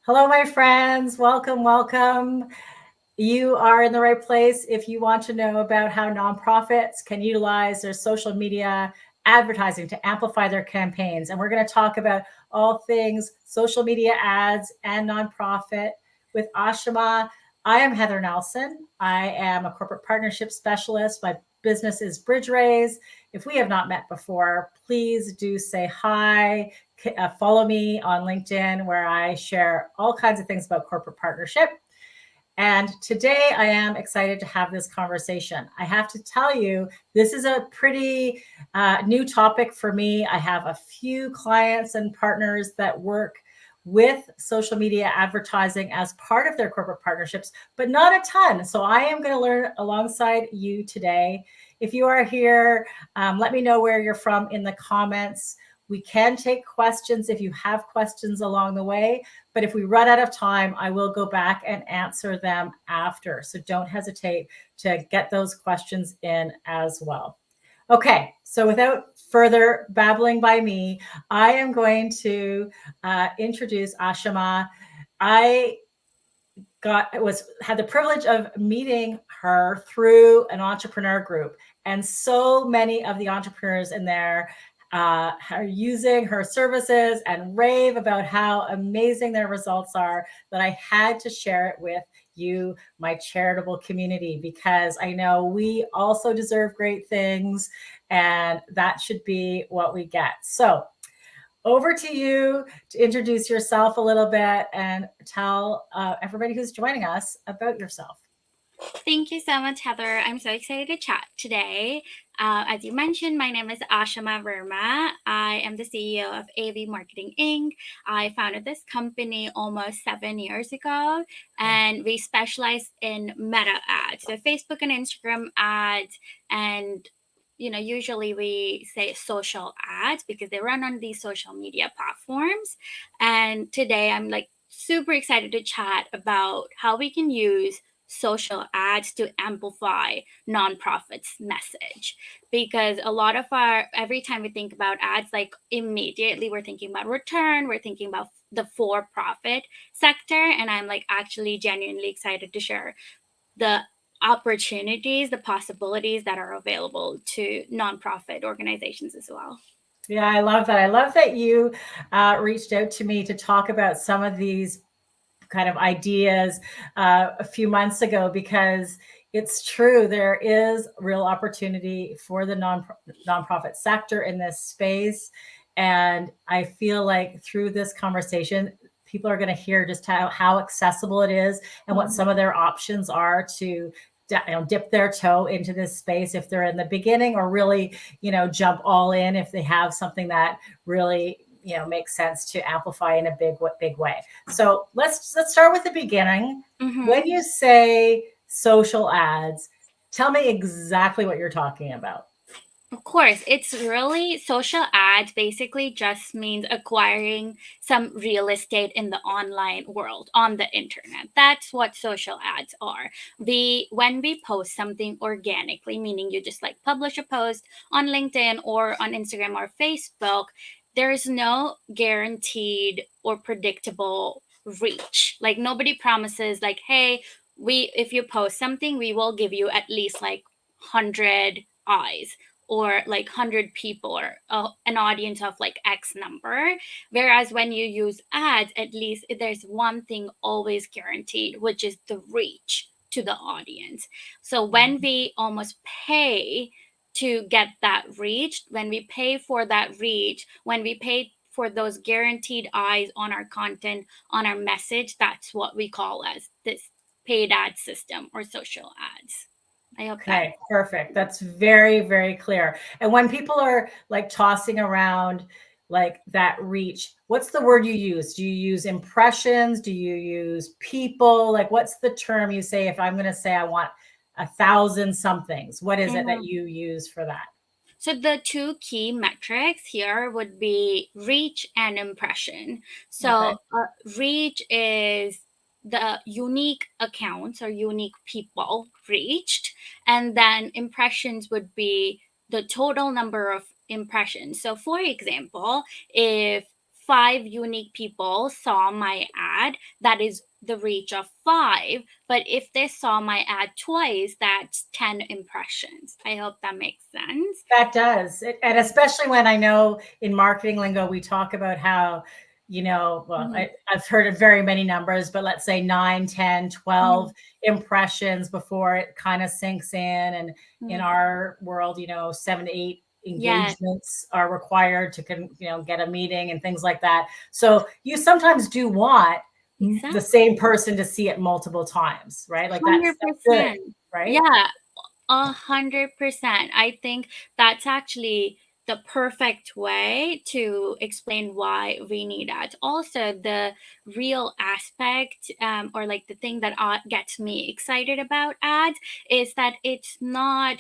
Hello, my friends. Welcome, welcome. You are in the right place if you want to know about how nonprofits can utilize their social media advertising to amplify their campaigns. And we're going to talk about all things social media ads and nonprofit with Aashima. I am Heather Nelson. I am a corporate partnership specialist. My business is Bridge Raise. If we have not met before, please do say hi. Follow me on LinkedIn, where I share all kinds of things about corporate partnership. And today I am excited to have this conversation. I have to tell you, this is a pretty new topic for me. I have a few clients and partners that work with social media advertising as part of their corporate partnerships, but not a ton. So I am going to learn alongside you today. If you are here, let me know where you're from in the comments. We can take questions if you have questions along the way, but if we run out of time, I will go back and answer them after. So don't hesitate to get those questions in as well. Okay, so without further babbling by me, I am going to introduce Aashima. I had the privilege of meeting her through an entrepreneur group, and so many of the entrepreneurs in there are using her services and rave about how amazing their results are, that I had to share it with you, my charitable community, because I know we also deserve great things, and that should be what we get. So over to you to introduce yourself a little bit and tell everybody who's joining us about yourself. Thank you so much, Heather. I'm so excited to chat today. As you mentioned, my name is Aashima Verma. I am the CEO of AV Marketing Inc. I founded this company almost 7 years ago, and we specialize in meta ads, so Facebook and Instagram ads, and usually we say social ads because they run on these social media platforms. And today I'm like super excited to chat about how we can use social ads to amplify nonprofits message, because a lot of our every time we think about ads, like immediately we're thinking about return, we're thinking about the for profit sector. And I'm like actually genuinely excited to share the opportunities, the possibilities that are available to nonprofit organizations as well. Yeah, I love that. I love that you reached out to me to talk about some of these kind of ideas a few months ago, because it's true. There is real opportunity for the nonprofit sector in this space. And I feel like through this conversation, people are going to hear just how accessible it is and what some of their options are to dip their toe into this space if they're in the beginning, or really, jump all in if they have something that really makes sense to amplify in a big way. So let's start with the beginning. When Mm-hmm. you say social ads, tell me exactly what you're talking about. Of course, it's really social ads basically just means acquiring some real estate in the online world on the internet. That's what social ads are. When we post something organically, meaning you just like publish a post on LinkedIn or on Instagram or Facebook, there is no guaranteed or predictable reach. Like nobody promises like, hey, we if you post something, we will give you at least like 100 eyes or like 100 people or an audience of like X number. Whereas when you use ads, at least there's one thing always guaranteed, which is the reach to the audience. So when we almost pay to get that reach, when we pay for that reach, when we pay for those guaranteed eyes on our content, on our message, that's what we call as this paid ad system or social ads. I hope that. Okay, perfect. That's very, very clear. And when people are like tossing around like that reach, what's the word you use? Do you use impressions? Do you use people? Like, what's the term you say if I'm going to say I want 1,000 somethings? What is it that Mhm. you use for that? So the two key metrics here would be reach and impression. Okay. So reach is the unique accounts or unique people reached, and then impressions would be the total number of impressions. So for example, if 5 unique people saw my ad, that is the reach of 5. But if they saw my ad twice, that's 10 impressions. I hope that makes sense. That does. And especially when I know in marketing lingo, we talk about how, well, Mhm. I've heard of very many numbers, but let's say 9, 10, 12 Mhm. impressions before it kind of sinks in. And in Mhm. our world, 7 to 8 Yes, engagements are required to, get a meeting and things like that. So you sometimes do want the exactly. same person to see it multiple times, right? Like that's good, 100%. right? Yeah, 100%. I think that's actually the perfect way to explain why we need ads. Also, the real aspect, or like the thing that gets me excited about ads, is that it's not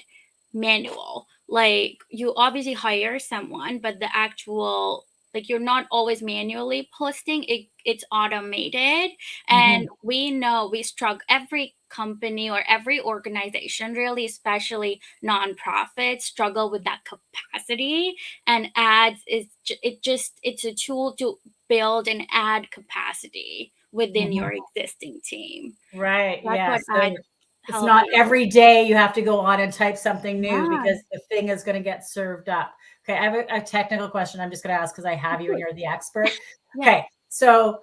manual. Like, you obviously hire someone, but the actual, like, you're not always manually posting it's automated. And Mhm. we know we struggle, every company or every organization, really, especially nonprofits, struggle with that capacity. And ads it's a tool to build and add capacity within Mhm. your existing team. Right. That's Yeah. what ads So it's help not you. every day you have to go on and type something new Yeah, because the thing is going to get served up. Okay. I have a technical question I'm just going to ask because I of have you and course. you're the expert. Yeah. Okay. So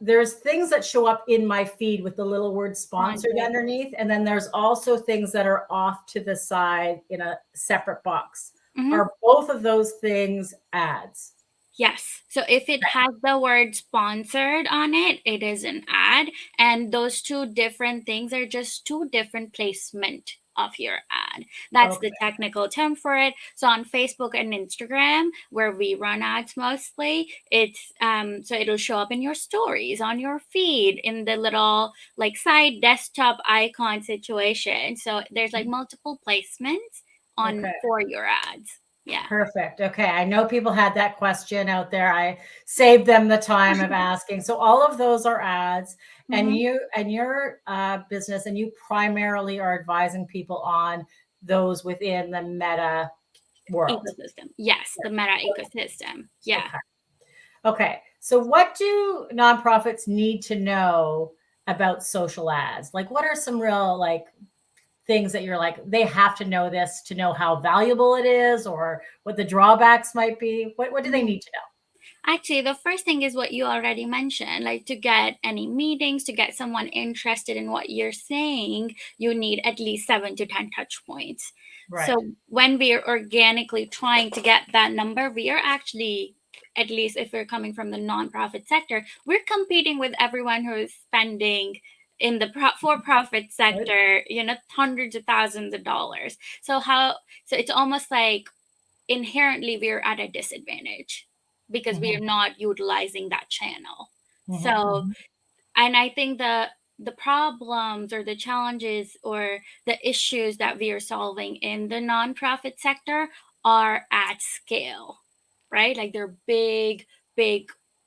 there's things that show up in my feed with the little word sponsored Sponsored. underneath. And then there's also things that are off to the side in a separate box. Mhm. Are both of those things ads? Yes. So if it has the word sponsored on it, it is an ad. And those two different things are just two different placement of your ad. That's Okay. the technical term for it. So on Facebook and Instagram, where we run ads mostly, it's so it'll show up in your stories, on your feed, in the little like side desktop icon situation. So there's like multiple placements on Okay. for your ads. Yeah. Perfect. Okay. I know people had that question out there. I saved them the time of asking. So all of those are ads, and Mhm. your business, and you primarily are advising people on those within the Meta world. Ecosystem. Yes, the meta ecosystem. Yeah. Okay. Okay. So what do nonprofits need to know about social ads? Like, what are some real things that you're like, they have to know this to know how valuable it is or what the drawbacks might be? What do they Mhm. need to know? Actually, the first thing is what you already mentioned. Like, to get any meetings, to get someone interested in what you're saying, you need at least 7 to 10 touch points. Right. So when we're organically trying to get that number, we are actually, at least if we're coming from the nonprofit sector, we're competing with everyone who is spending in the for-profit Right. sector, hundreds of thousands of dollars. So it's almost like inherently we're at a disadvantage because we Mhm, are not utilizing that channel. mhm, So, mhm. and I think the problems or the challenges or the issues that we are solving in the nonprofit sector are at scale, right? Like, they're big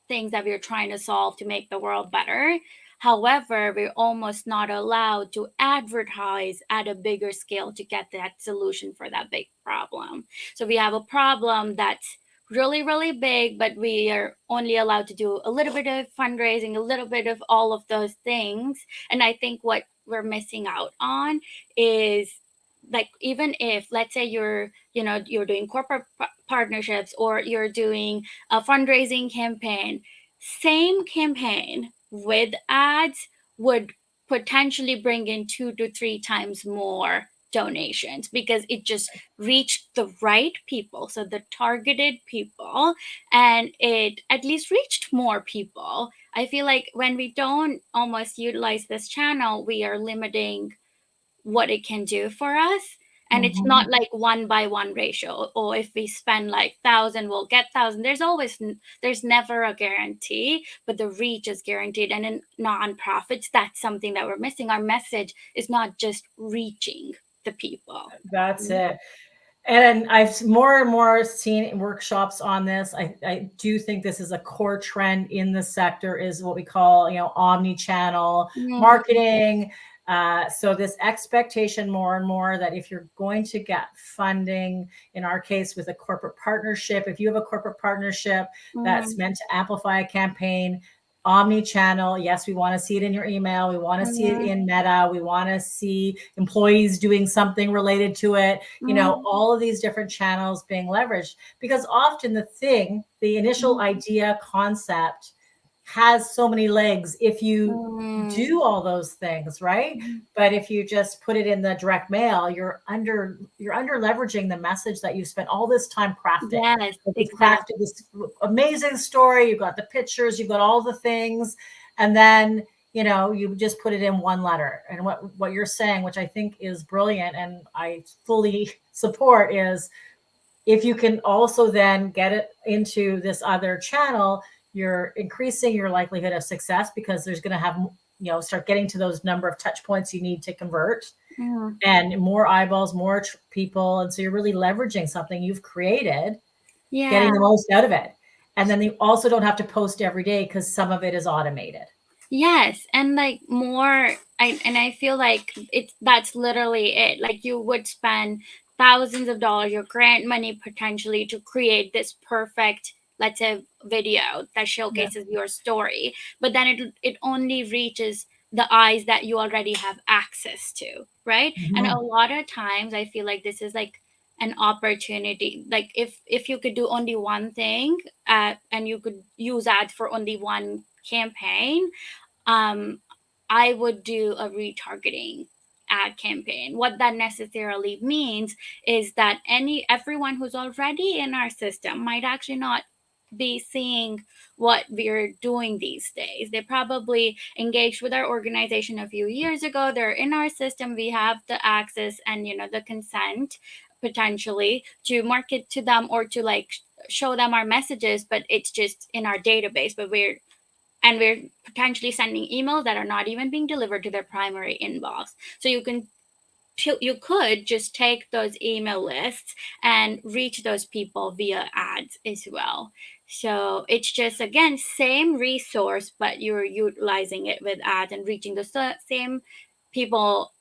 things that we're trying to solve to make the world better. However, we're almost not allowed to advertise at a bigger scale to get that solution for that big problem. So we have a problem that's really big, but we are only allowed to do a little bit of fundraising, a little bit of all of those things. And I think what we're missing out on is, like, even if, let's say, you're doing corporate partnerships, or you're doing a fundraising campaign, same campaign with ads would potentially bring in 2 to 3 times more donations, because it just reached the right people, so the targeted people, and it at least reached more people. I feel like when we don't almost utilize this channel, we are limiting what it can do for us. And it's not Mhm. like 1 by 1 ratio, or if we spend like 1,000 we'll get 1,000. There's never a guarantee, but the reach is guaranteed. And in nonprofits, that's something that we're missing. Our message is not just reaching the people. That's it. And I've more and more seen workshops on this. I do think this is a core trend in the sector, is what we call, omni-channel Mhm. marketing. So this expectation more and more that if you're going to get funding, in our case with a corporate partnership, if you have a corporate partnership that's Mm, meant to amplify a campaign, omni-channel, yes, we want to see it in your email, we want to see it mm, in Meta, we want to see employees doing something related to it, mm, all of these different channels being leveraged, because often the initial mm, idea concept has so many legs if you mm, do all those things, right? mm. But if you just put it in the direct mail, you're under leveraging the message that you've spent all this time crafting. Yes, Like you've crafted exactly. this amazing story, you've got the pictures, you've got all the things, and then you just put it in one letter. And what you're saying, which I think is brilliant and I fully support, is if you can also then get it into this other channel, you're increasing your likelihood of success, because there's going to have, start getting to those number of touch points you need to convert, Mm, and more eyeballs, more people. And so you're really leveraging something you've created, yeah. getting the most out of it. And then you also don't have to post every day because some of it is automated. Yes, and like more, I feel like that's literally it. Like you would spend thousands of dollars, your grant money potentially to create this perfect, let's say, video that Yeah. showcases your story, but then it only reaches the eyes that you already have access to, right? And a Mhm. lot of times I feel like this is like an opportunity. Like if you could do only one thing, and you could use ads for only one campaign, um, I would do a retargeting ad campaign. What that necessarily means is that everyone who's already in our system might actually not be seeing what we're doing these days. They probably engaged with our organization a few years ago. They're in our system. We have the access and the consent potentially to market to them or to like show them our messages, but it's just in our database. But we're potentially sending emails that are not even being delivered to their primary inbox. So you could just take those email lists and reach those people via ads as well. So it's just, again, same resource, but you're utilizing it with ads and reaching the same people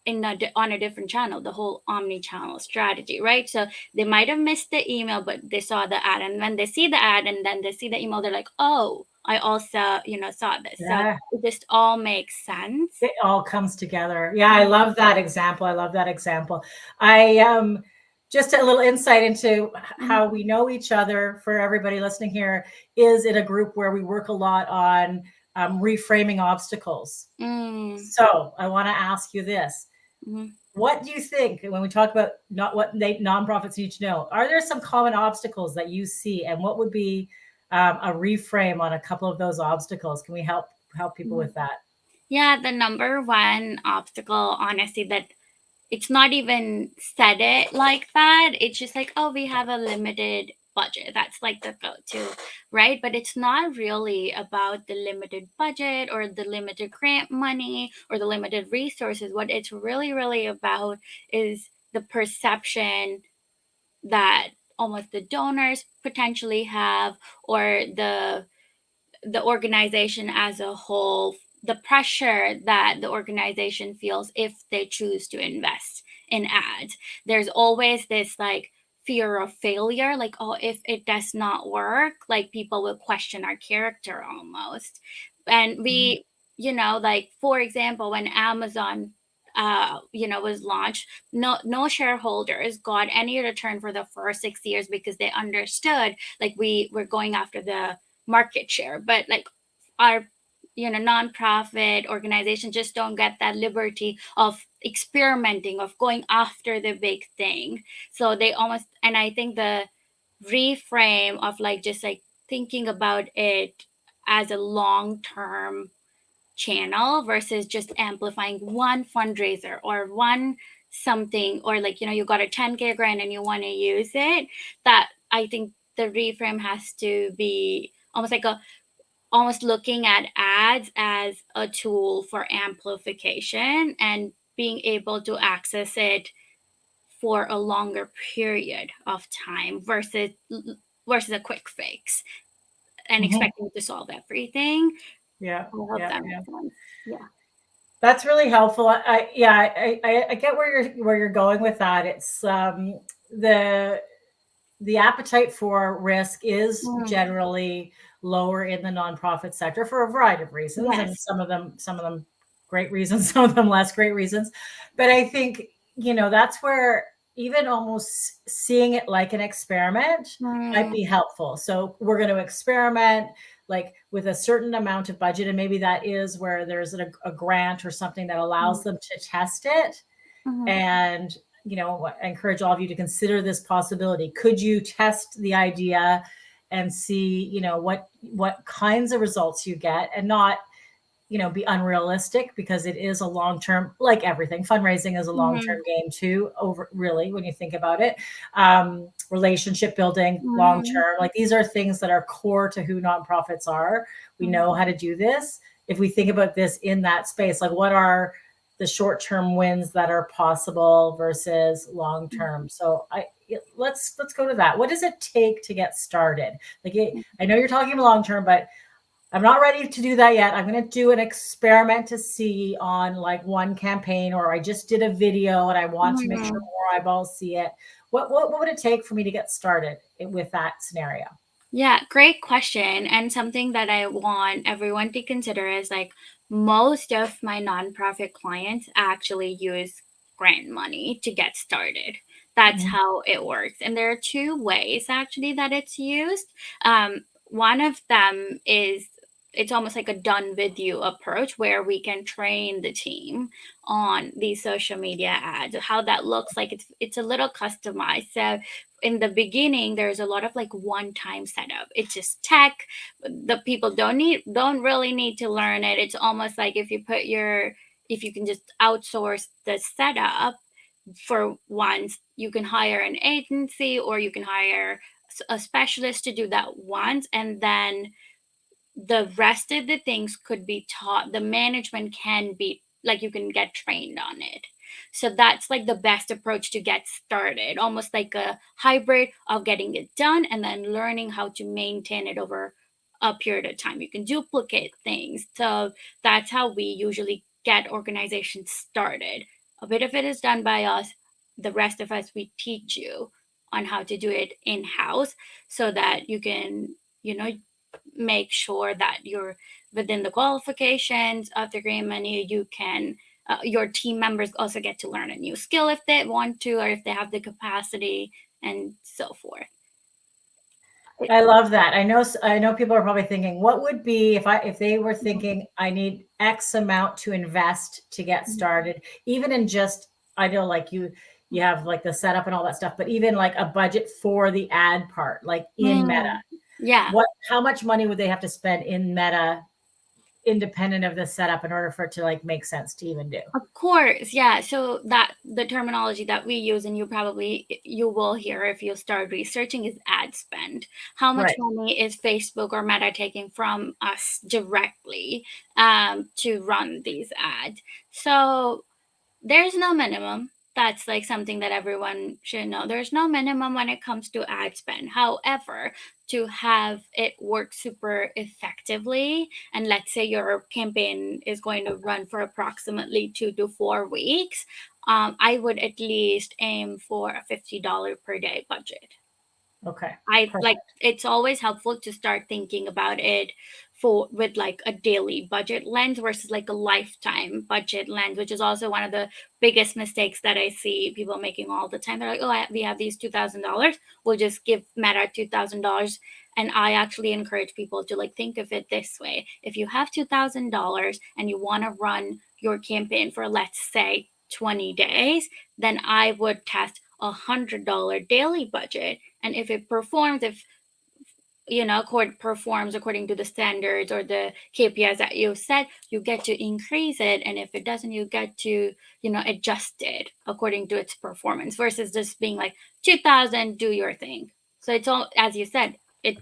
on a different channel, the whole omni-channel strategy, right? So they might have missed the email, but they saw the ad, and when they see the ad and then they see the email, they're like, oh, I also saw this. So Yeah. it just all makes sense. It all comes together. Yeah, I love that example. I love that example. I Just a little insight into how Mhm. we know each other for everybody listening here is in a group where we work a lot on reframing obstacles. Mm, So I want to ask you this. mhm. What do you think when we talk about not what nonprofits need to know? Are there some common obstacles that you see, and what would be a reframe on a couple of those obstacles? Can we help people Mhm. with that? Yeah, the number one obstacle, honestly, that it's not even said it like that. It's just like, oh, we have a limited budget. That's like the go to, right? But it's not really about the limited budget or the limited grant money or the limited resources. What it's really, really about is the perception that almost the donors potentially have, or the organization as a whole, the pressure that the organization feels if they choose to invest in ads. There's always this like fear of failure, like, oh, if it does not work, like people will question our character almost. And like, for example, when Amazon was launched, no shareholders got any return for the first 6 years because they understood, like, we were going after the market share. But like our nonprofit organizations just don't get that liberty of experimenting, of going after the big thing. So they almost, and I think the reframe of like just like thinking about it as a long term channel versus just amplifying one fundraiser or one something, or like you got a 10K grant and you want to use it. That, I think, the reframe has to be almost like a almost looking at ads as a tool for amplification and being able to access it for a longer period of time versus a quick fix and Mhm. expecting it to solve everything. Yeah, I hope yeah, that yeah. makes sense. Yeah. That's really helpful. I get where you're going with that. It's the the appetite for risk is Mm, generally lower in the nonprofit sector for a variety of reasons, and yes. some of them great reasons, some of them less great reasons. But I think, you know, that's where even almost seeing it like an experiment might Mm, be helpful. So we're going to experiment like with a certain amount of budget, and maybe that is where there's a grant or something that allows mm, them to test it. mhm, And, you know, I encourage all of you to consider this possibility. Could you test the idea and see, you know, what kinds of results you get, and not, you know, be unrealistic, because it is a long term, like everything. Fundraising is a long term mhm, game too, over really, when you think about it. Relationship building, long mhm, term. Like these are things that are core to who nonprofits are. We mhm, know how to do this. If we think about this in that space, like what are the short term wins that are possible versus long term? So let's go to that. What does it take to get started? Like I know you're talking long term, but I'm not ready to do that yet. I'm going to do an experiment to see on like one campaign, or I just did a video and I want to make sure mhm. more eyeballs see it. What would it take for me to get started with that scenario? Yeah, great question. And something that I want everyone to consider is like most of my nonprofit clients actually use grant money to get started. That's Mhm. how it works. And there are two ways actually that it's used. One of them is it's almost like a done with you approach where we can train the team on these social media ads, how that looks like. It's a little customized. So in the beginning there's a lot of like one time setup. It's just tech. The people don't really need to learn it. It's almost like if you can just outsource the setup for once, you can hire an agency or you can hire a specialist to do that once, and then the rest of the things could be taught. The management can be like, you can get trained on it. So that's like the best approach to get started, almost like a hybrid of getting it done and then learning how to maintain it over a period of time. You can duplicate things. So that's how we usually get organizations started. A bit of it is done by us. The rest of us, we teach you on how to do it in house so that you can, you know, make sure that you're within the qualifications of the grant money. You can your team members also get to learn a new skill if they want to, or if they have the capacity, and so forth. It- I love that. I know people are probably thinking, what would be if they were thinking I need X amount to invest to get started, even in just, I know like you have like the setup and all that stuff, but even like a budget for the ad part, like in Meta, Mm, yeah. what how much money would they have to spend in Meta independent of the setup in order for it to like make sense to even do? Of course, yeah. So that the terminology that we use, and you will hear if you start researching, is ad spend. How much Right. money is Facebook or Meta taking from us directly to run these ads? So there's no minimum. That's like something that everyone should know. There's no minimum when it comes to ad spend. However, to have it work super effectively, and let's say your campaign is going to run for approximately 2 to 4 weeks, I would at least aim for a $50 per day budget. Okay. I like Perfect. it's always helpful to start thinking about it for with like a daily budget lens versus like a lifetime budget lens, which is also one of the biggest mistakes that I see people making all the time. They're like, "Oh, we have these $2,000. We'll just give Meta $2,000." And I actually encourage people to like think of it this way: if you have $2,000 and you want to run your campaign for, let's say, 20 days, then I would test $100 daily budget, and if it performs, if performs according to the standards or the KPIs that you set, you get to increase it, and if it doesn't, you get to adjust it according to its performance, versus just being like 2000, do your thing. So it's all, as you said, it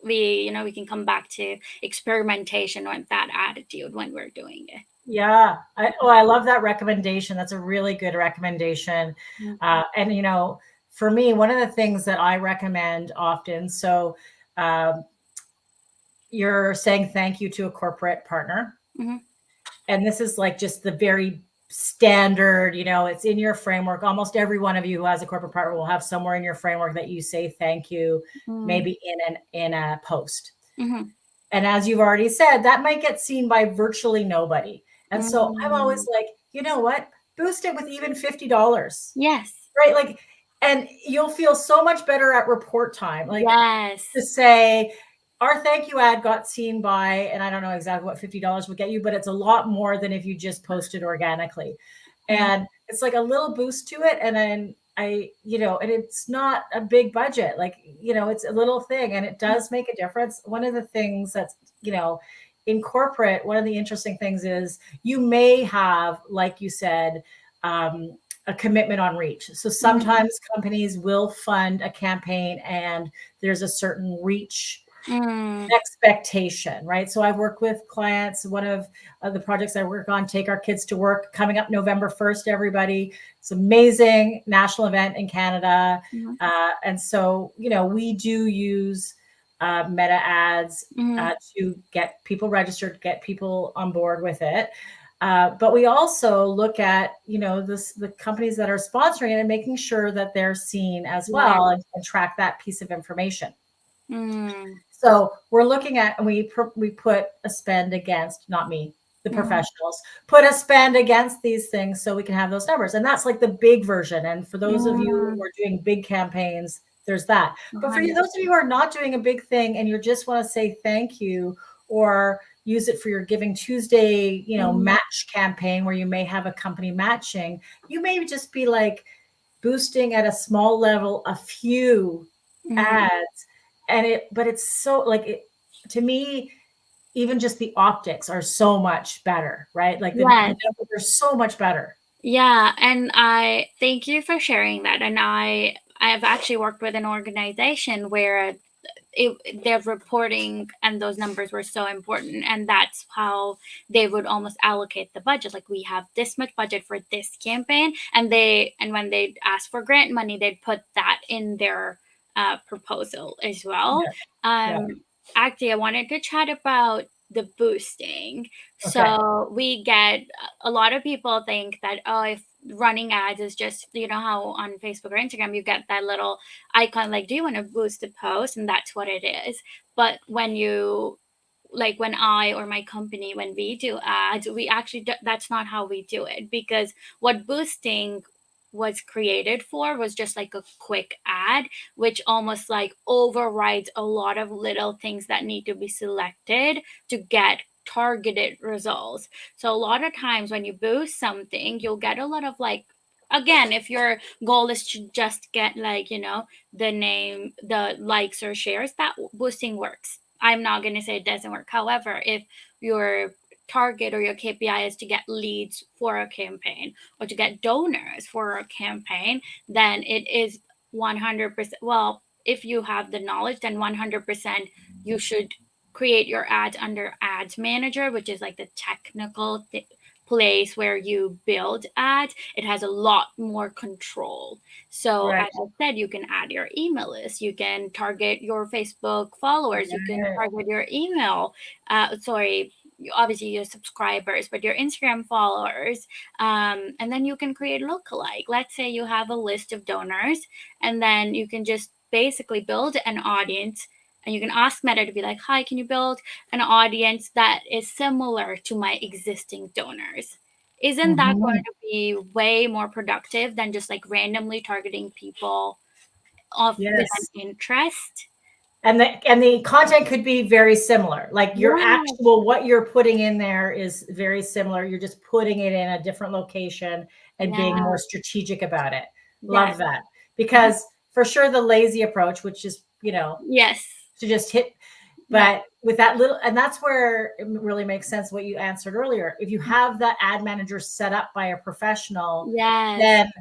we can come back to experimentation with that attitude when we're doing it. Yeah. I love that recommendation. That's a really good recommendation. And, you know, for me, one of the things that I recommend often, so um, you're saying thank you to a corporate partner. Mm-hmm. and this is like just the very standard, it's in your framework. Almost every one of you who has a corporate partner will have somewhere in your framework that you say thank you, maybe in a post. Mm-hmm. And as you've already said, that might get seen by virtually nobody. And so I'm always like, you know what? Boost it with even $50. Yes. Right? Like, and you'll feel so much better at report time. Like, yes. to say, our thank you ad got seen by, and I don't know exactly what $50 would get you, but it's a lot more than if you just posted organically. And it's like a little boost to it. And then and it's not a big budget. Like, it's a little thing, and it does make a difference. One of the things that's, in corporate, one of the interesting things is you may have, like you said, a commitment on reach. So sometimes companies will fund a campaign and there's a certain reach expectation, right? So I've worked with clients. One of the projects I work on, Take Our Kids to Work, coming up November 1st, everybody. It's amazing national event in Canada. And so, we do use meta ads to get people registered, get people on board with it. But we also look at, the companies that are sponsoring it and making sure that they're seen as well, and track that piece of information. So we're looking at, and we put a spend against, not me, the professionals, put a spend against these things so we can have those numbers. And that's like the big version. And for those of you who are doing big campaigns, there's that. But for those of you who are not doing a big thing and you just want to say thank you, or use it for your Giving Tuesday, match campaign where you may have a company matching, you may just be like boosting at a small level, a few ads. But it's so to me, even just the optics are so much better, right? Like the numbers are so much better. Yeah. And I thank you for sharing that. And I've actually worked with an organization where their reporting and those numbers were so important, and that's how they would almost allocate the budget. Like, we have this much budget for this campaign, and when they ask for grant money, they'd put that in their proposal as well. Actually, I wanted to chat about the boosting. So we get, a lot of people think that, oh, if running ads is just, how on Facebook or Instagram you get that little icon like, do you want to boost a post, and that's what it is. But when I or my company, when we do ads, we actually that's not how we do it, because what boosting was created for was just like a quick ad, which almost like overrides a lot of little things that need to be selected to get targeted results. So a lot of times when you boost something, you'll get a lot of, like, again, if your goal is to just get, like, the likes or shares, that boosting works. I'm not going to say it doesn't work. However, if your target or your KPI is to get leads for a campaign or to get donors for a campaign, then it is 100%. Well, if you have the knowledge, then 100% you should create your ads under Ads Manager, which is like the technical place where you build ads. It has a lot more control. So as I said, you can add your email list, you can target your Facebook followers, you can target your email, obviously your subscribers, but your Instagram followers. And then you can create lookalike. Let's say you have a list of donors, and then you can just basically build an audience, and you can ask Meta to be like, hi, can you build an audience that is similar to my existing donors? Isn't that going to be way more productive than just like randomly targeting people with an interest? And the content could be very similar. Like what you're putting in there is very similar. You're just putting it in a different location and being more strategic about it. Love that. Because for sure, the lazy approach, which is, to just hit, but with that little, and that's where it really makes sense what you answered earlier. If you have that ad manager set up by a professional, then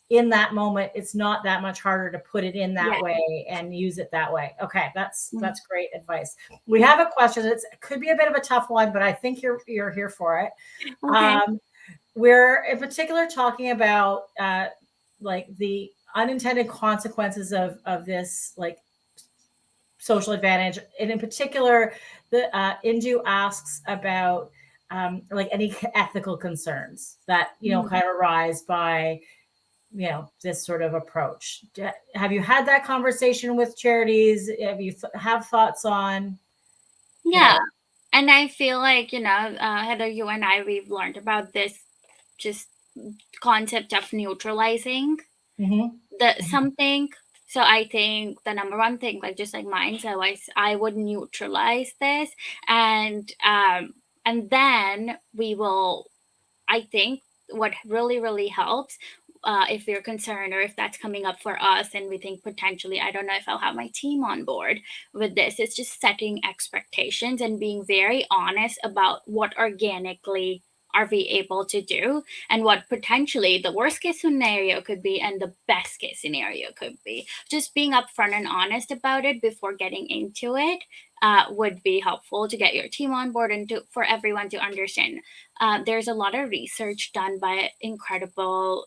in that moment, it's not that much harder to put it in that way and use it that way. Okay, that's great advice. We have a question. It could be a bit of a tough one, but I think you're here for it. Okay. We're in particular talking about like the unintended consequences of this, like, social advantage. And in particular, the Indu asks about like any ethical concerns that, Mm. kind of arise by, this sort of approach. Have you had that conversation with charities? Have you have thoughts on, you Yeah. know, And I feel like, Heather, you and I, we've learned about this just concept of neutralizing mhm, the mhm, something. So I think the number one thing, like just like mine, so I would neutralize this, and then we will, I think what really, really helps, if we're concerned or if that's coming up for us and we think potentially, I don't know if I'll have my team on board with this, it's just setting expectations and being very honest about what organically are we able to do and what potentially the worst case scenario could be and the best case scenario could be. Just being upfront and honest about it before getting into it would be helpful to get your team on board and for everyone to understand. There's a lot of research done by incredible,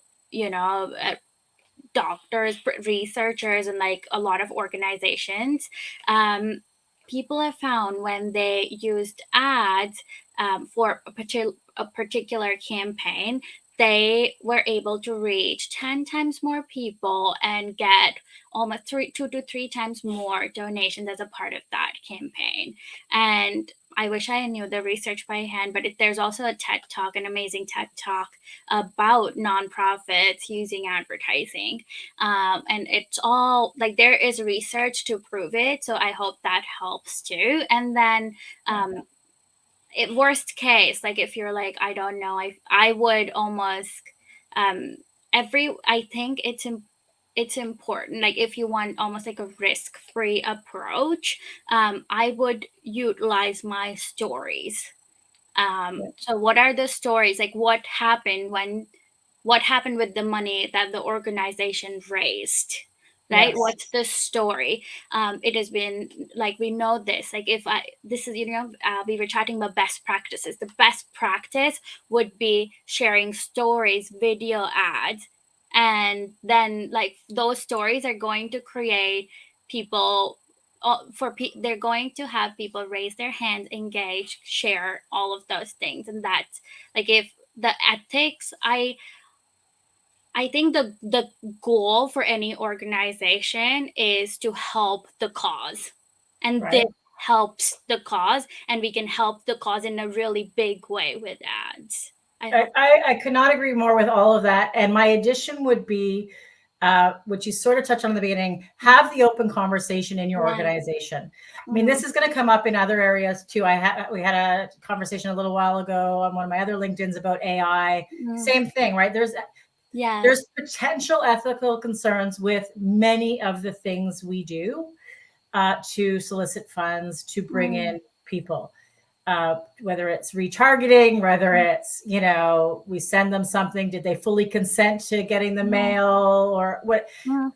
doctors, researchers, and like a lot of organizations. Um, People have found when they used ads for a particular campaign, they were able to reach 10 times more people and get almost 2 to 3 times more donations as a part of that campaign. And I wish I knew the research by hand, but there's also a TED Talk, an amazing TED Talk about nonprofits using advertising. And it's all like there is research to prove it. So I hope that helps too. And then, um, worst case, like if you're like, I don't know, I would almost, um, I think it's important. Like if you want almost like a risk free approach, I would utilize my stories. yeah, So what are the stories? Like what happened with the money that the organization raised? Right? yes, What's the story? It has been like we know this. Like if I this is we were chatting about best practices. The best practice would be sharing stories, video ads, and then like those stories are going to create people they're going to have people raise their hands, engage, share all of those things. And that's like if the ethics, I think the goal for any organization is to help the cause, and this right. helps the cause, and we can help the cause in a really big way with ads. I I, hope. I could not agree more with all of that. And my addition would be, which you sort of touched on in the beginning, have the open conversation in your Yeah. organization. I mean, Mm-hmm. this is going to come up in other areas too. We had a conversation a little while ago on one of my other LinkedIn's about AI. Mm-hmm. Same thing, right? Yes. There's potential ethical concerns with many of the things we do to solicit funds, to bring Mm-hmm. in people, whether it's retargeting, whether it's, we send them something, did they fully consent to getting the mail or what? Mm-hmm.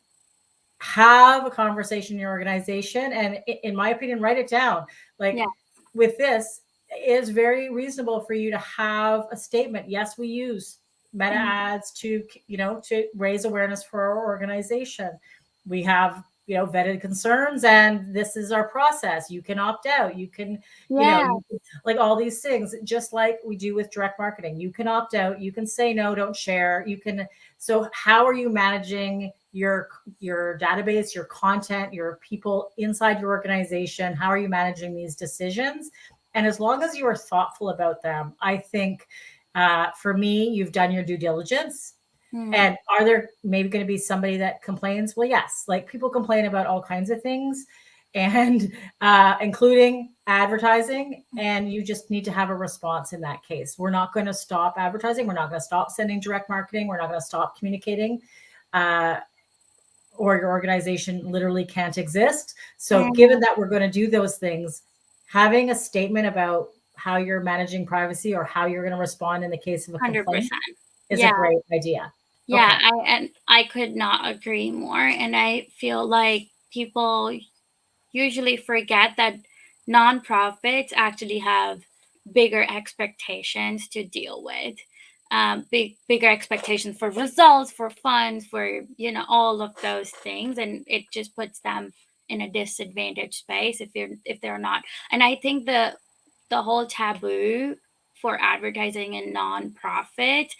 Have a conversation in your organization. And in my opinion, write it down. Like Yeah. with this, it is very reasonable for you to have a statement. Yes, we use meta Mm-hmm. ads to raise awareness for our organization. We have, vetted concerns, and this is our process. You can opt out. You can, Yeah. like all these things, just like we do with direct marketing. You can opt out. You can say no, don't share. You can. So how are you managing your database, your content, your people inside your organization? How are you managing these decisions? And as long as you are thoughtful about them, I think for me, you've done your due diligence. Mm-hmm. And are there maybe going to be somebody that complains? Well, yes, like people complain about all kinds of things, and including advertising. And you just need to have a response in that case. We're not going to stop advertising. We're not going to stop sending direct marketing. We're not going to stop communicating. Uh, or your organization literally can't exist. So, Mm-hmm. given that we're going to do those things, having a statement about how you're managing privacy or how you're going to respond in the case of a complaint 100%. is a Yeah. great idea. Yeah, Okay. I could not agree more. And I feel like people usually forget that nonprofits actually have bigger expectations to deal with. Bigger expectations for results, for funds, for all of those things, and it just puts them in a disadvantaged space if they're not. And I think the whole taboo for advertising in nonprofit.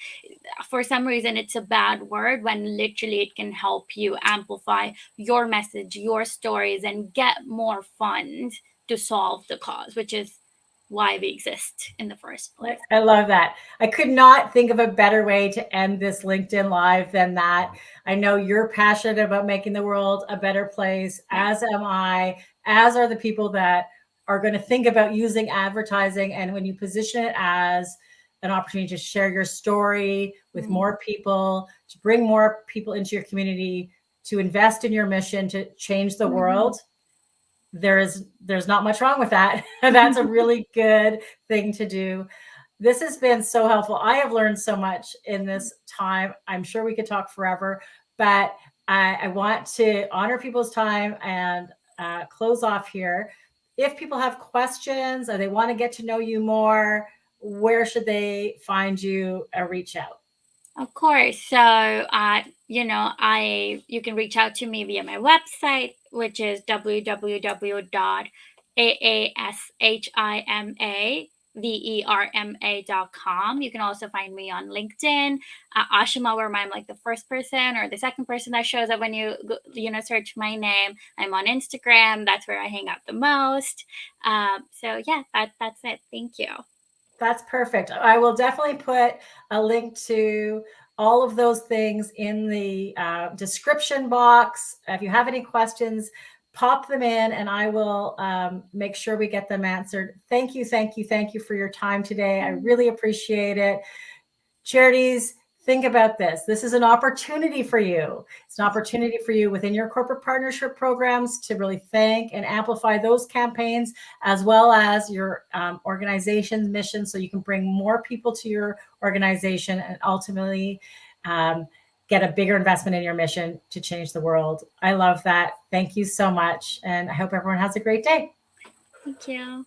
For some reason, it's a bad word when literally it can help you amplify your message, your stories, and get more funds to solve the cause, which is why we exist in the first place. I love that. I could not think of a better way to end this LinkedIn Live than that. I know you're passionate about making the world a better place, as am I, as are the people that are going to think about using advertising. And when you position it as an opportunity to share your story with more people, to bring more people into your community, to invest in your mission to change the world, there's not much wrong with that. That's a really good thing to do. This has been so helpful. I have learned so much in this time. I'm sure we could talk forever, but I want to honor people's time and close off here. If people have questions or they want to get to know you more, where should they find you or reach out? Of course. So, you can reach out to me via my website, which is www.aashima.com. You can also find me on LinkedIn, Aashima Verma. I'm like the first person or the second person that shows up when search my name. I'm on Instagram. That's where I hang out the most. So yeah, that's it. Thank you. That's perfect. I will definitely put a link to all of those things in the description box. If you have any questions, pop them in and I will make sure we get them answered. Thank you, thank you, thank you for your time today. I really appreciate it. Charities, think about this. This is an opportunity for you. It's an opportunity for you within your corporate partnership programs to really thank and amplify those campaigns, as well as your organization's mission, so you can bring more people to your organization and ultimately get a bigger investment in your mission to change the world. I love that. Thank you so much. And I hope everyone has a great day. Thank you.